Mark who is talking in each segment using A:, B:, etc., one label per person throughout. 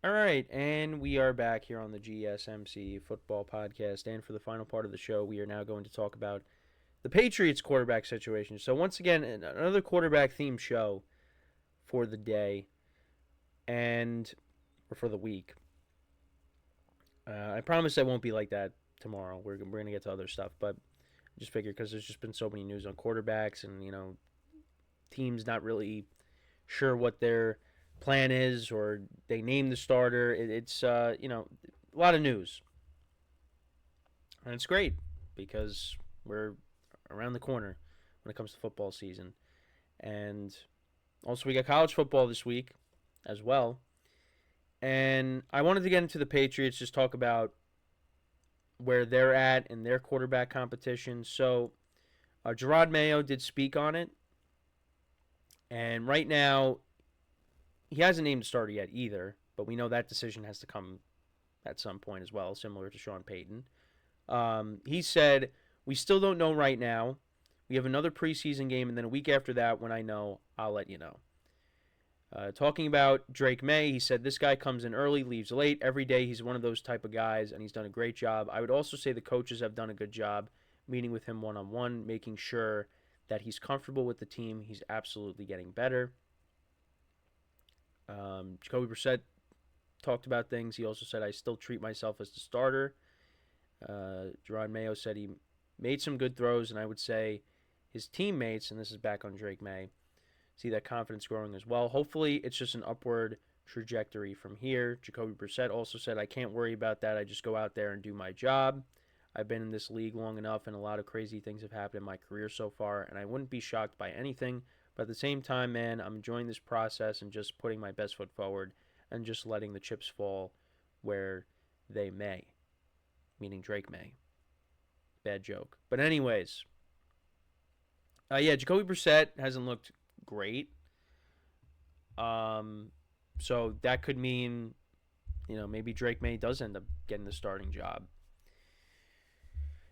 A: All right, and we are back here on the GSMC Football Podcast. And for the final part of the show, we are now going to talk about the Patriots quarterback situation. So, once again, another quarterback themed show for the day or for the week. I promise I won't be like that tomorrow. We're going to get to other stuff, but I just figured because there's just been so many news on quarterbacks and, teams not really sure what their plan is, or they name the starter. It's a lot of news, and it's great because we're around the corner when it comes to football season. And also we got college football this week as well, and I wanted to get into the Patriots, just talk about where they're at in their quarterback competition. So Jerod Mayo did speak on it, and right now he hasn't named a starter yet either, but we know that decision has to come at some point as well, similar to Sean Payton. He said, "We still don't know right now. We have another preseason game, and then a week after that, when I know, I'll let you know." Talking about Drake Maye, he said, "This guy comes in early, leaves late. Every day he's one of those type of guys, and he's done a great job. I would also say the coaches have done a good job meeting with him one-on-one, making sure that he's comfortable with the team. He's absolutely getting better." Jacoby Brissett talked about things. He also said, "I still treat myself as the starter." Jerod Mayo said he made some good throws, and I would say his teammates, and this is back on Drake Maye, see that confidence growing as well. Hopefully, it's just an upward trajectory from here. Jacoby Brissett also said, "I can't worry about that. I just go out there and do my job. I've been in this league long enough, and a lot of crazy things have happened in my career so far, and I wouldn't be shocked by anything. But at the same time, man, I'm enjoying this process and just putting my best foot forward and just letting the chips fall where they may." Meaning Drake Maye. Bad joke. But anyways, Jacoby Brissett hasn't looked great. So that could mean, maybe Drake Maye does end up getting the starting job.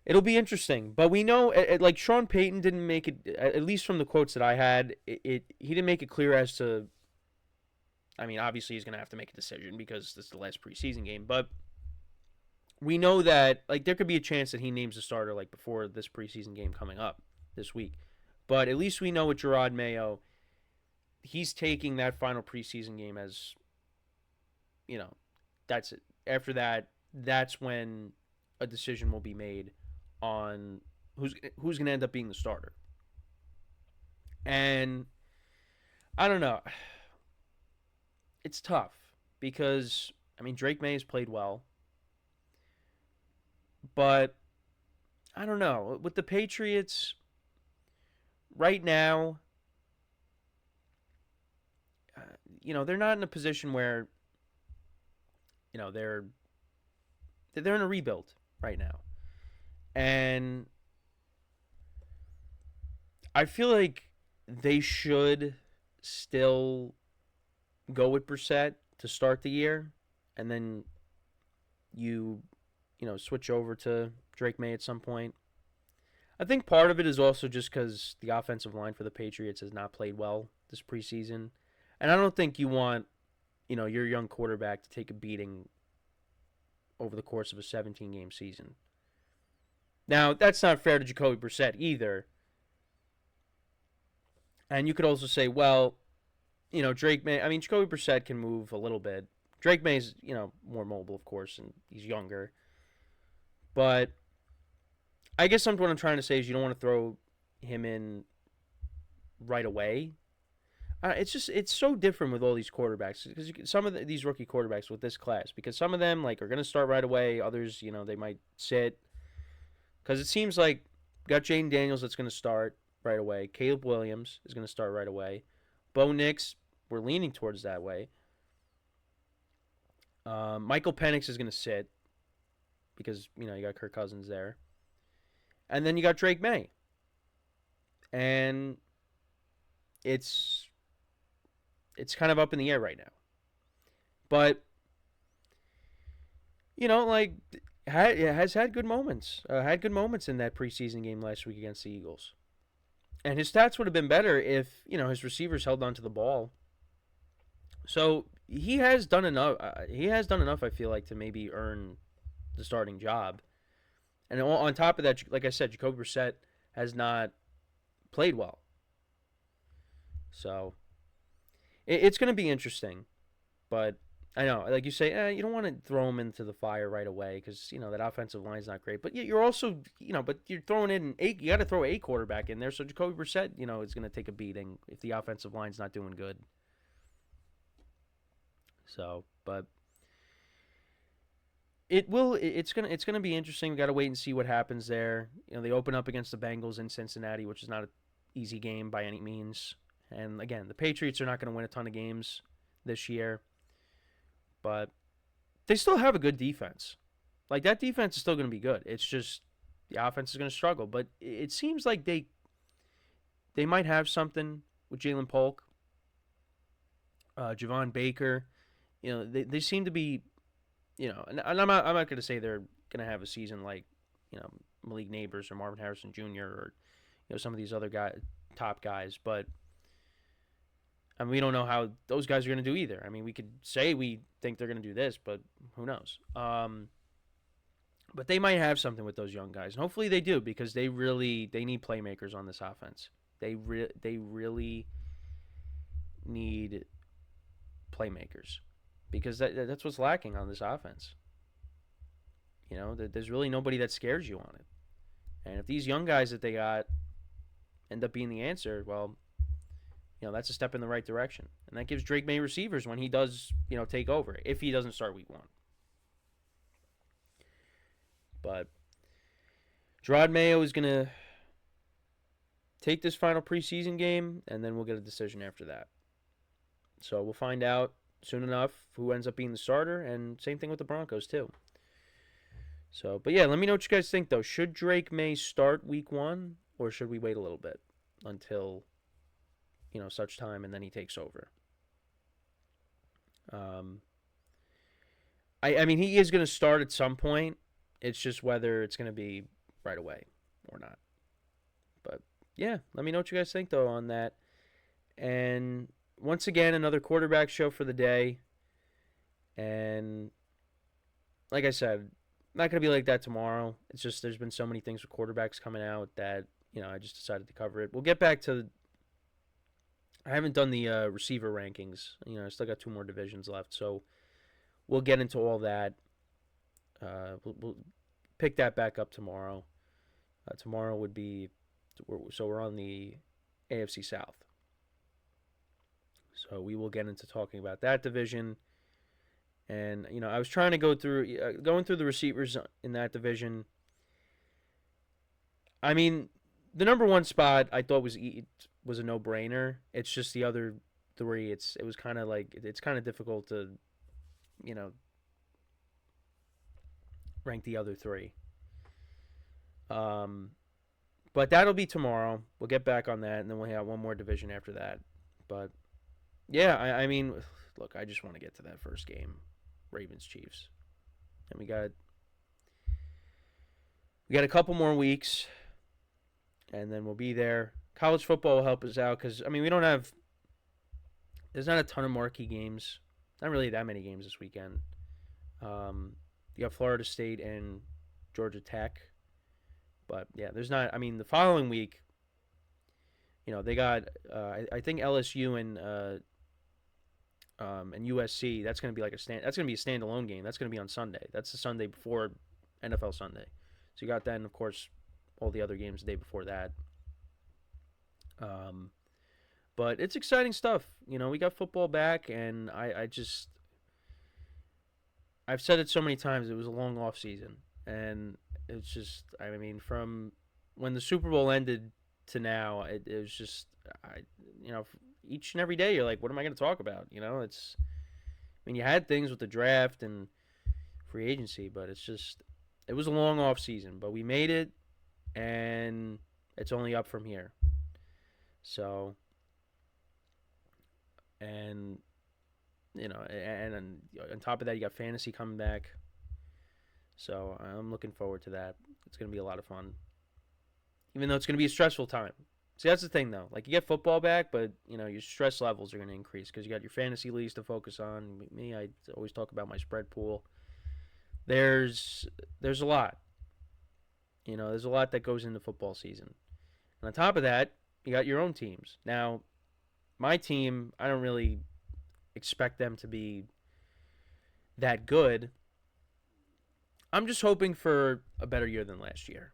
A: It'll be interesting, but we know, like Sean Payton didn't make it, at least from the quotes that I had, he didn't make it clear as to, I mean, obviously he's going to have to make a decision because this is the last preseason game, but we know that, like, there could be a chance that he names a starter, like, before this preseason game coming up this week. But at least we know with Jerod Mayo, he's taking that final preseason game as, that's it. After that, that's when a decision will be made on who's going to end up being the starter. And I don't know. It's tough because, I mean, Drake Maye has played well. But I don't know. With the Patriots right now, they're not in a position where, they're in a rebuild right now. And I feel like they should still go with Brissett to start the year, and then you switch over to Drake Maye at some point. I think part of it is also just because the offensive line for the Patriots has not played well this preseason. And I don't think you want, your young quarterback to take a beating over the course of a 17-game season. Now, that's not fair to Jacoby Brissett either. And you could also say, well, Drake Maye, I mean, Jacoby Brissett can move a little bit. Drake Maye's, more mobile, of course, and he's younger. But I guess what I'm trying to say is you don't want to throw him in right away. It's so different with all these quarterbacks, because some of these rookie quarterbacks with this class, because some of them are going to start right away. Others, they might sit. Because it seems like we got Jaden Daniels that's going to start right away. Caleb Williams is going to start right away. Bo Nix, we're leaning towards that way. Michael Penix is going to sit because, you got Kirk Cousins there. And then you got Drake Maye. And it's kind of up in the air right now. But, has had good moments. Had good moments in that preseason game last week against the Eagles. And his stats would have been better if, his receivers held onto the ball. So, he has done enough. I feel like, to maybe earn the starting job. And on top of that, like I said, Jacoby Brissett has not played well. So it's going to be interesting. But I know, like you say, you don't want to throw him into the fire right away because, that offensive line's not great. But you're also, but you're throwing in you got to throw a quarterback in there. So Jacoby Brissett, is going to take a beating if the offensive line's not doing good. So, but it's gonna be interesting. We got to wait and see what happens there. They open up against the Bengals in Cincinnati, which is not an easy game by any means. And again, the Patriots are not going to win a ton of games this year, but they still have a good defense. Like, that defense is still going to be good. It's just the offense is going to struggle. But it seems like they might have something with Jalen Polk, Javon Baker. They seem to be, and I'm not going to say they're going to have a season like, Malik Neighbors or Marvin Harrison Jr. or, some of these other top guys, but I mean, we don't know how those guys are going to do either. I mean, we could say we think they're going to do this, but who knows? But they might have something with those young guys, and hopefully they do, because they need playmakers on this offense. They really need playmakers, because that's what's lacking on this offense. There's really nobody that scares you on it. And if these young guys that they got end up being the answer, well, that's a step in the right direction. And that gives Drake Maye receivers when he does, take over, if he doesn't start week 1. But Jerod Mayo is going to take this final preseason game, and then we'll get a decision after that. So we'll find out soon enough who ends up being the starter, and same thing with the Broncos too. So, but yeah, let me know what you guys think, though. Should Drake Maye start week 1, or should we wait a little bit until such time, and then he takes over? I mean, he is going to start at some point. It's just whether it's going to be right away or not. But yeah, let me know what you guys think, though, on that. And once again, another quarterback show for the day. And like I said, not going to be like that tomorrow. It's just there's been so many things with quarterbacks coming out that, I just decided to cover it. We'll get back to... I haven't done the receiver rankings. I still got 2 more divisions left. So we'll get into all that. We'll pick that back up tomorrow. Tomorrow would be... So we're on the AFC South. So we will get into talking about that division. And, I was trying to going through the receivers in that division. I mean, the number 1 spot I thought was a no-brainer. It's just the other 3. It was kind of like, it's kind of difficult to, rank the other 3. But that'll be tomorrow. We'll get back on that, and then we'll have one more division after that. But yeah, I mean, look, I just want to get to that first game, Ravens-Chiefs. And we got a couple more weeks, and then we'll be there. College football will help us out because, I mean, there's not a ton of marquee games. Not really that many games this weekend. You got Florida State and Georgia Tech. But, yeah, there's not, I mean, the following week, they got, I think LSU and USC. That's going to be that's going to be a standalone game. That's going to be on Sunday. That's the Sunday before NFL Sunday. So you got that, and of course, all the other games the day before that. But it's exciting stuff. We got football back, and I've said it so many times. It was a long off season, and it's just, I mean, from when the Super Bowl ended to now, it was just, each and every day you're like, what am I going to talk about? It's, I mean, you had things with the draft and free agency, but it was a long off season, but we made it, and it's only up from here. So, and on top of that, you got fantasy coming back. So I'm looking forward to that. It's going to be a lot of fun. Even though it's going to be a stressful time. See, that's the thing, though. Like, you get football back, but, your stress levels are going to increase because you got your fantasy leagues to focus on. Me, I always talk about my spread pool. There's a lot. There's a lot that goes into football season. And on top of that, you got your own teams. Now, my team, I don't really expect them to be that good. I'm just hoping for a better year than last year.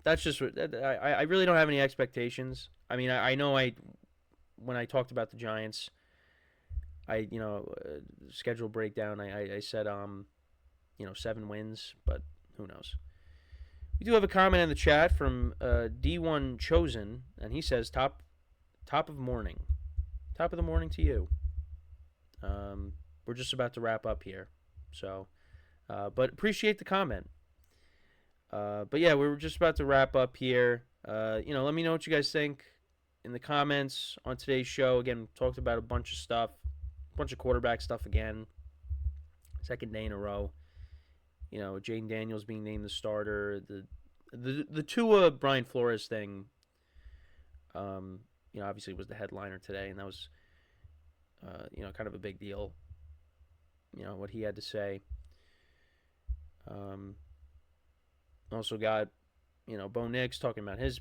A: That's just I really don't have any expectations. I mean, I know when I talked about the Giants, schedule breakdown, I said 7 wins, but who knows. We do have a comment in the chat from D1 Chosen, and he says top of the morning to you. We're just about to wrap up here, so but appreciate the comment. But yeah, we were just about to wrap up here. Let me know what you guys think in the comments on today's show. Again, we talked about a bunch of stuff, a bunch of quarterback stuff again. Second day in a row. Jaden Daniels being named the starter. The Tua Brian Flores thing, obviously was the headliner today, and that was, kind of a big deal. What he had to say. Also got, Bo Nix talking about his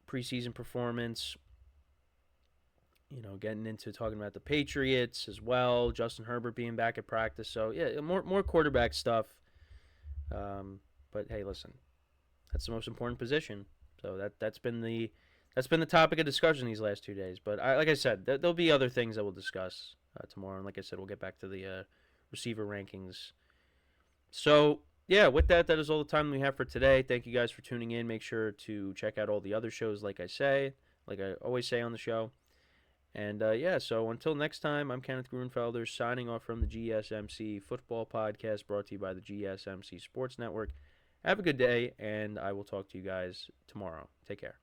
A: preseason performance. Getting into talking about the Patriots as well. Justin Herbert being back at practice. So yeah, more quarterback stuff. But hey, listen, that's the most important position. So that's been the topic of discussion these last 2 days. But like I said, there'll be other things that we'll discuss tomorrow. And like I said, we'll get back to the receiver rankings. So yeah, with that is all the time we have for today. Thank you guys for tuning in. Make sure to check out all the other shows, like I always say on the show. And so until next time, I'm Kenneth Grunfelder signing off from the GSMC Football Podcast, brought to you by the GSMC Sports Network. Have a good day, and I will talk to you guys tomorrow. Take care.